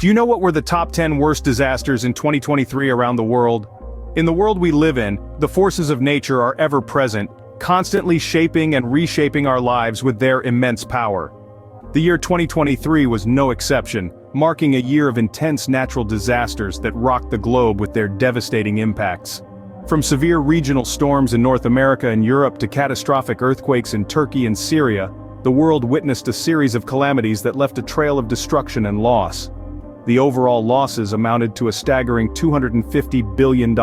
Do you know what were the top 10 worst disasters in 2023 around the world? In the world we live in, the forces of nature are ever present, constantly shaping and reshaping our lives with their immense power. The year 2023 was no exception, marking a year of intense natural disasters that rocked the globe with their devastating impacts. From severe regional storms in North America and Europe to catastrophic earthquakes in Turkey and Syria, the world witnessed a series of calamities that left a trail of destruction and loss. The overall losses amounted to a staggering $250 billion,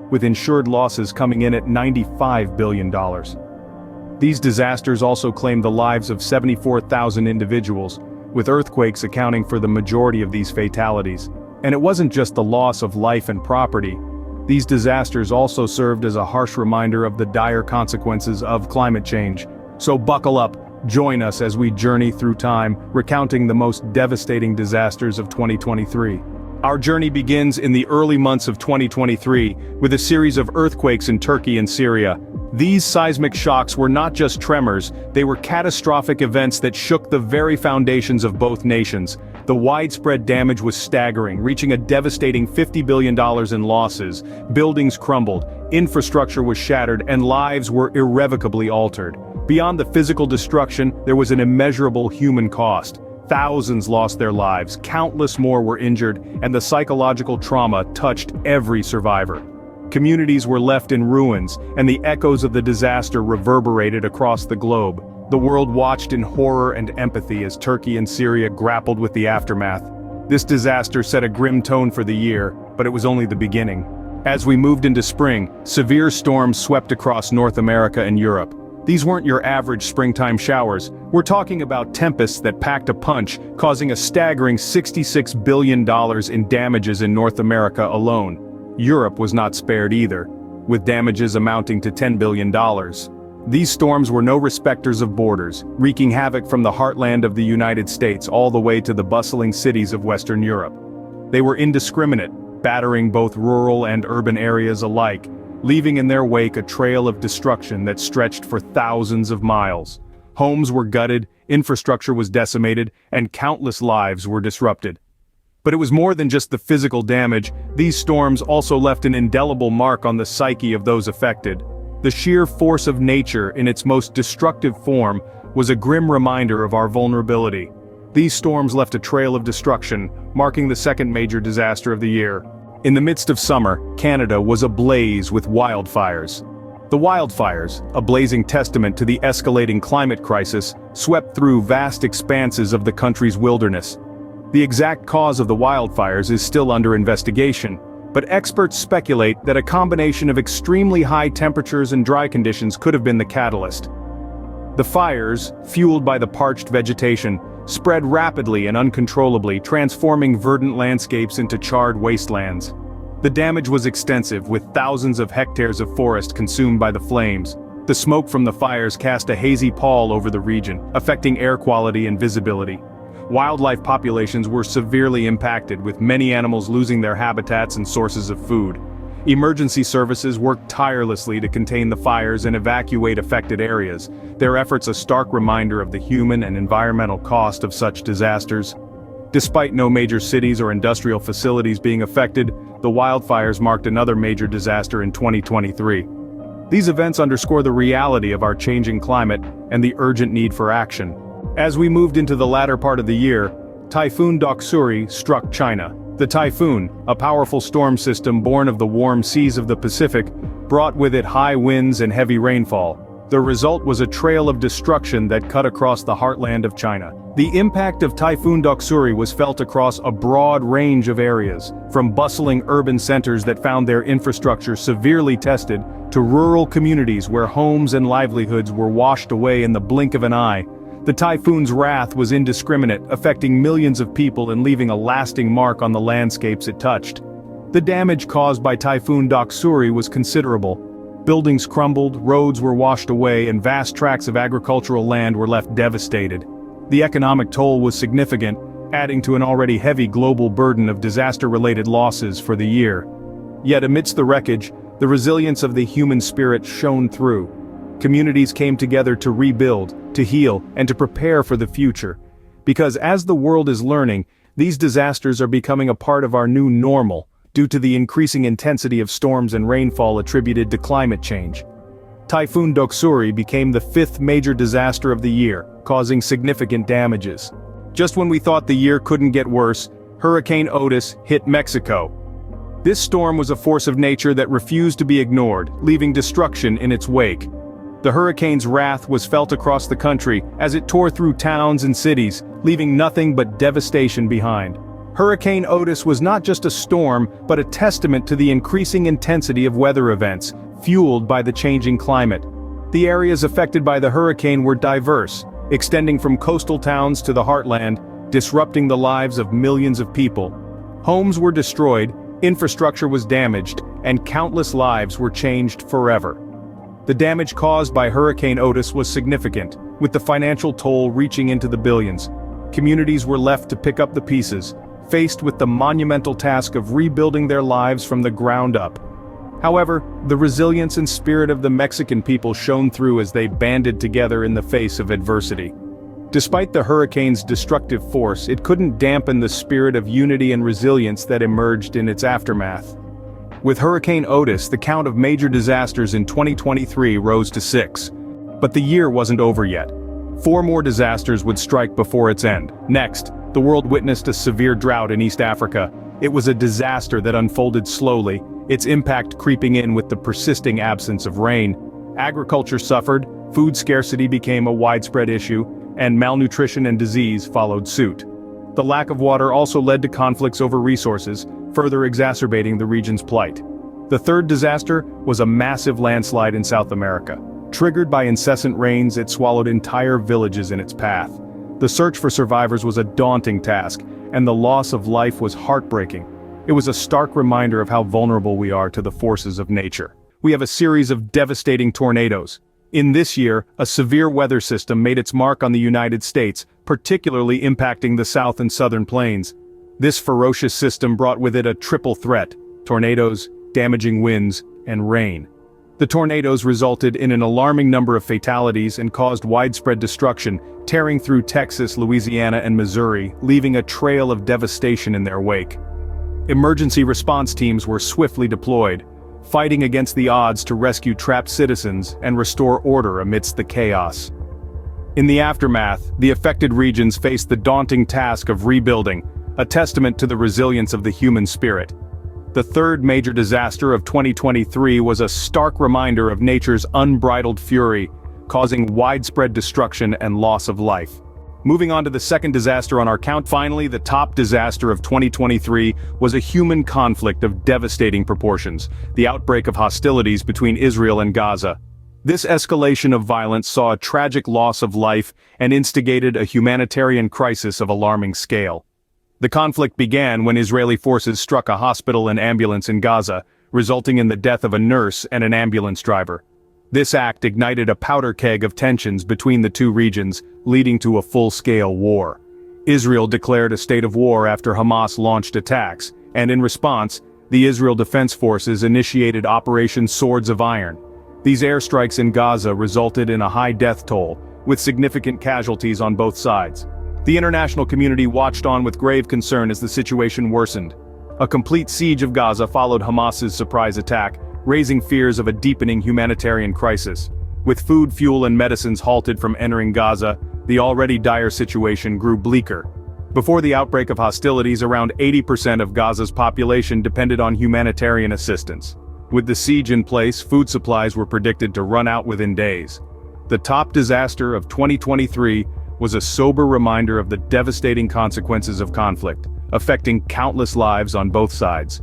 with insured losses coming in at $95 billion. These disasters also claimed the lives of 74,000 individuals, with earthquakes accounting for the majority of these fatalities. And it wasn't just the loss of life and property. These disasters also served as a harsh reminder of the dire consequences of climate change. So buckle up. Join us as we journey through time, recounting the most devastating disasters of 2023. Our journey begins in the early months of 2023, with a series of earthquakes in Turkey and Syria. These seismic shocks were not just tremors, they were catastrophic events that shook the very foundations of both nations. The widespread damage was staggering, reaching a devastating $50 billion in losses. Buildings crumbled, infrastructure was shattered, and lives were irrevocably altered. Beyond the physical destruction, there was an immeasurable human cost. Thousands lost their lives, countless more were injured, and the psychological trauma touched every survivor. Communities were left in ruins, and the echoes of the disaster reverberated across the globe. The world watched in horror and empathy as Turkey and Syria grappled with the aftermath. This disaster set a grim tone for the year, but it was only the beginning. As we moved into spring, severe storms swept across North America and Europe. These weren't your average springtime showers. We're talking about tempests that packed a punch, causing a staggering $66 billion in damages in North America alone. Europe was not spared either, with damages amounting to $10 billion. These storms were no respecters of borders, wreaking havoc from the heartland of the United States all the way to the bustling cities of Western Europe. They were indiscriminate, battering both rural and urban areas alike, leaving in their wake a trail of destruction that stretched for thousands of miles. Homes were gutted, infrastructure was decimated, and countless lives were disrupted. But it was more than just the physical damage. These storms also left an indelible mark on the psyche of those affected. The sheer force of nature in its most destructive form was a grim reminder of our vulnerability. These storms left a trail of destruction, marking the second major disaster of the year. In the midst of summer, Canada was ablaze with wildfires. The wildfires, a blazing testament to the escalating climate crisis, swept through vast expanses of the country's wilderness. The exact cause of the wildfires is still under investigation, but experts speculate that a combination of extremely high temperatures and dry conditions could have been the catalyst. The fires, fueled by the parched vegetation, spread rapidly and uncontrollably, transforming verdant landscapes into charred wastelands. The damage was extensive, with thousands of hectares of forest consumed by the flames. The smoke from the fires cast a hazy pall over the region, affecting air quality and visibility. Wildlife populations were severely impacted, with many animals losing their habitats and sources of food. Emergency services worked tirelessly to contain the fires and evacuate affected areas, their efforts a stark reminder of the human and environmental cost of such disasters. Despite no major cities or industrial facilities being affected, the wildfires marked another major disaster in 2023. These events underscore the reality of our changing climate and the urgent need for action. As we moved into the latter part of the year, Typhoon Doksuri struck China. The typhoon, a powerful storm system born of the warm seas of the Pacific, brought with it high winds and heavy rainfall. The result was a trail of destruction that cut across the heartland of China. The impact of Typhoon Doksuri was felt across a broad range of areas, from bustling urban centers that found their infrastructure severely tested, to rural communities where homes and livelihoods were washed away in the blink of an eye. The typhoon's wrath was indiscriminate, affecting millions of people and leaving a lasting mark on the landscapes it touched. The damage caused by Typhoon Doksuri was considerable. Buildings crumbled, roads were washed away, and vast tracts of agricultural land were left devastated. The economic toll was significant, adding to an already heavy global burden of disaster-related losses for the year. Yet amidst the wreckage, the resilience of the human spirit shone through. Communities came together to rebuild, to heal, and to prepare for the future. Because as the world is learning, These disasters are becoming a part of our new normal, due to the increasing intensity of storms and rainfall attributed to climate change. Typhoon Doksuri became the fifth major disaster of the year, causing significant damages. Just when we thought the year couldn't get worse, Hurricane Otis hit Mexico. This storm was a force of nature that refused to be ignored, leaving destruction in its wake. The hurricane's wrath was felt across the country as it tore through towns and cities, leaving nothing but devastation behind. Hurricane Otis was not just a storm, but a testament to the increasing intensity of weather events, fueled by the changing climate. The areas affected by the hurricane were diverse, extending from coastal towns to the heartland, disrupting the lives of millions of people. Homes were destroyed, infrastructure was damaged, and countless lives were changed forever. The damage caused by Hurricane Otis was significant, with the financial toll reaching into the billions. Communities were left to pick up the pieces, faced with the monumental task of rebuilding their lives from the ground up. However, the resilience and spirit of the Mexican people shone through as they banded together in the face of adversity. Despite the hurricane's destructive force, it couldn't dampen the spirit of unity and resilience that emerged in its aftermath. With Hurricane Otis, the count of major disasters in 2023 rose to 6. But the year wasn't over yet. 4 more disasters would strike before its end. Next, the world witnessed a severe drought in East Africa. It was a disaster that unfolded slowly, its impact creeping in with the persisting absence of rain. Agriculture suffered, food scarcity became a widespread issue, and malnutrition and disease followed suit. The lack of water also led to conflicts over resources, further exacerbating the region's plight. The third disaster was a massive landslide in South America. Triggered by incessant rains, it swallowed entire villages in its path. The search for survivors was a daunting task, and the loss of life was heartbreaking. It was a stark reminder of how vulnerable we are to the forces of nature. We have a series of devastating tornadoes. In this year, a severe weather system made its mark on the United States, particularly impacting the south and southern plains. This ferocious system brought with it a triple threat: tornadoes, damaging winds, and rain. The tornadoes resulted in an alarming number of fatalities and caused widespread destruction, tearing through Texas, Louisiana, and Missouri, leaving a trail of devastation in their wake. Emergency response teams were swiftly deployed, fighting against the odds to rescue trapped citizens and restore order amidst the chaos. In the aftermath, the affected regions faced the daunting task of rebuilding, a testament to the resilience of the human spirit. The third major disaster of 2023 was a stark reminder of nature's unbridled fury, causing widespread destruction and loss of life. Moving on to the second disaster on our count, finally, the top disaster of 2023 was a human conflict of devastating proportions: the outbreak of hostilities between Israel and Gaza. This escalation of violence saw a tragic loss of life and instigated a humanitarian crisis of alarming scale. The conflict began when Israeli forces struck a hospital and ambulance in Gaza, resulting in the death of a nurse and an ambulance driver. This act ignited a powder keg of tensions between the two regions, leading to a full-scale war. Israel declared a state of war after Hamas launched attacks, and in response, the Israel Defense Forces initiated Operation Swords of Iron. These airstrikes in Gaza resulted in a high death toll, with significant casualties on both sides. The international community watched on with grave concern as the situation worsened. A complete siege of Gaza followed Hamas's surprise attack, raising fears of a deepening humanitarian crisis. With food, fuel, and medicines halted from entering Gaza, the already dire situation grew bleaker. Before the outbreak of hostilities, around 80% of Gaza's population depended on humanitarian assistance. With the siege in place, food supplies were predicted to run out within days. The top disaster of 2023 was a sober reminder of the devastating consequences of conflict, affecting countless lives on both sides.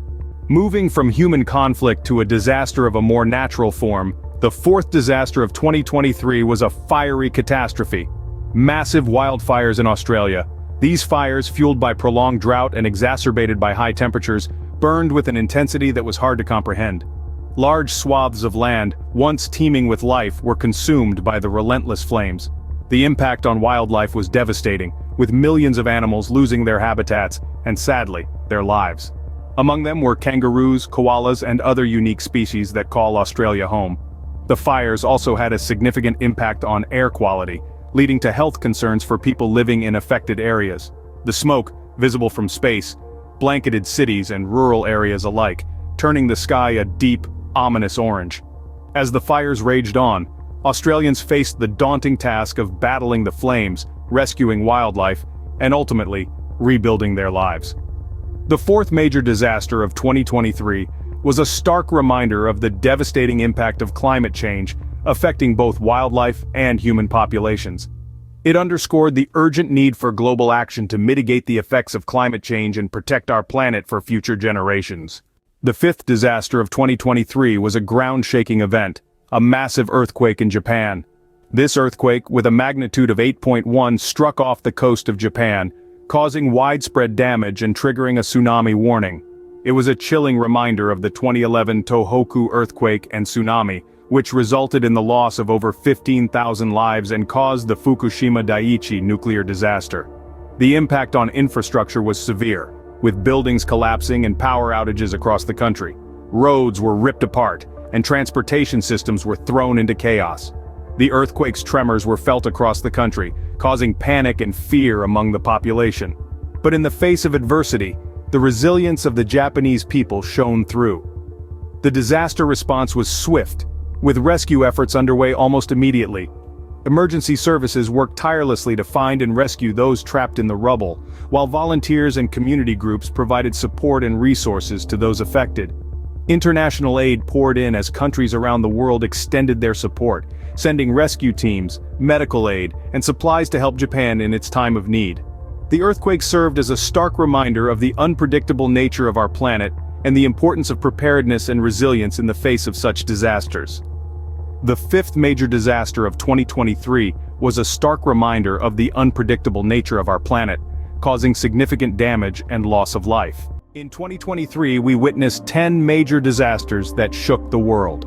Moving from human conflict to a disaster of a more natural form, the fourth disaster of 2023 was a fiery catastrophe. Massive wildfires in Australia. These fires, fueled by prolonged drought and exacerbated by high temperatures, burned with an intensity that was hard to comprehend. Large swaths of land, once teeming with life, were consumed by the relentless flames. The impact on wildlife was devastating, with millions of animals losing their habitats, and sadly, their lives. Among them were kangaroos, koalas, and other unique species that call Australia home. The fires also had a significant impact on air quality, leading to health concerns for people living in affected areas. The smoke, visible from space, blanketed cities and rural areas alike, turning the sky a deep, ominous orange. As the fires raged on, Australians faced the daunting task of battling the flames, rescuing wildlife, and ultimately, rebuilding their lives. The fourth major disaster of 2023 was a stark reminder of the devastating impact of climate change affecting both wildlife and human populations. It underscored the urgent need for global action to mitigate the effects of climate change and protect our planet for future generations. The fifth disaster of 2023 was a ground-shaking event, a massive earthquake in Japan. This earthquake, with a magnitude of 8.1, struck off the coast of Japan, causing widespread damage and triggering a tsunami warning. It was a chilling reminder of the 2011 Tohoku earthquake and tsunami, which resulted in the loss of over 15,000 lives and caused the Fukushima Daiichi nuclear disaster. The impact on infrastructure was severe, with buildings collapsing and power outages across the country. Roads were ripped apart, and transportation systems were thrown into chaos. The earthquake's tremors were felt across the country, causing panic and fear among the population. But in the face of adversity, the resilience of the Japanese people shone through. The disaster response was swift, with rescue efforts underway almost immediately. Emergency services worked tirelessly to find and rescue those trapped in the rubble, while volunteers and community groups provided support and resources to those affected. International aid poured in as countries around the world extended their support, sending rescue teams, medical aid, and supplies to help Japan in its time of need. The earthquake served as a stark reminder of the unpredictable nature of our planet and the importance of preparedness and resilience in the face of such disasters. The fifth major disaster of 2023 was a stark reminder of the unpredictable nature of our planet, causing significant damage and loss of life. In 2023, we witnessed 10 major disasters that shook the world.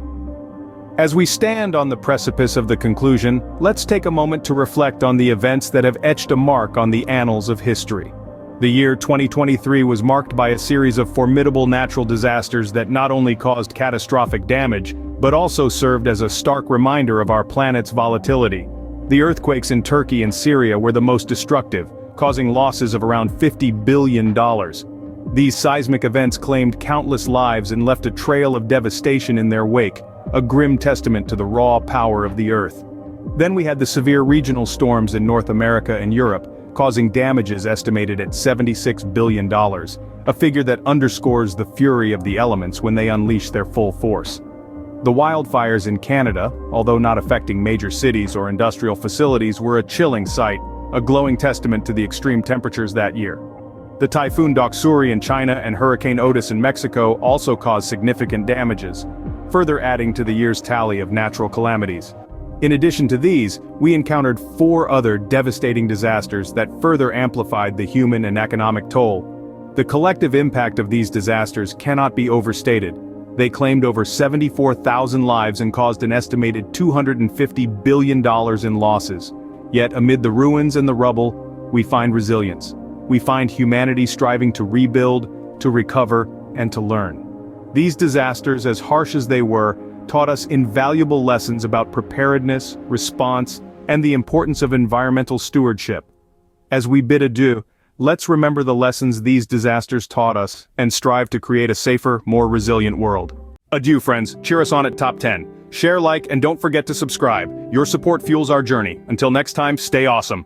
As we stand on the precipice of the conclusion, let's take a moment to reflect on the events that have etched a mark on the annals of history. The year 2023 was marked by a series of formidable natural disasters that not only caused catastrophic damage, but also served as a stark reminder of our planet's volatility. The earthquakes in Turkey and Syria were the most destructive, causing losses of around $50 billion. These seismic events claimed countless lives and left a trail of devastation in their wake, a grim testament to the raw power of the earth. Then we had the severe regional storms in North America and Europe, causing damages estimated at $76 billion, a figure that underscores the fury of the elements when they unleash their full force. The wildfires in Canada, although not affecting major cities or industrial facilities, were a chilling sight, a glowing testament to the extreme temperatures that year. The Typhoon Doksuri in China and Hurricane Otis in Mexico also caused significant damages, further adding to the year's tally of natural calamities. In addition to these, we encountered 4 other devastating disasters that further amplified the human and economic toll. The collective impact of these disasters cannot be overstated. They claimed over 74,000 lives and caused an estimated $250 billion in losses. Yet amid the ruins and the rubble, we find resilience. We find humanity striving to rebuild, to recover, and to learn. These disasters, as harsh as they were, taught us invaluable lessons about preparedness, response, and the importance of environmental stewardship. As we bid adieu, let's remember the lessons these disasters taught us and strive to create a safer, more resilient world. Adieu, friends. Cheer us on at Top 10. Share, like, and don't forget to subscribe. Your support fuels our journey. Until next time, stay awesome.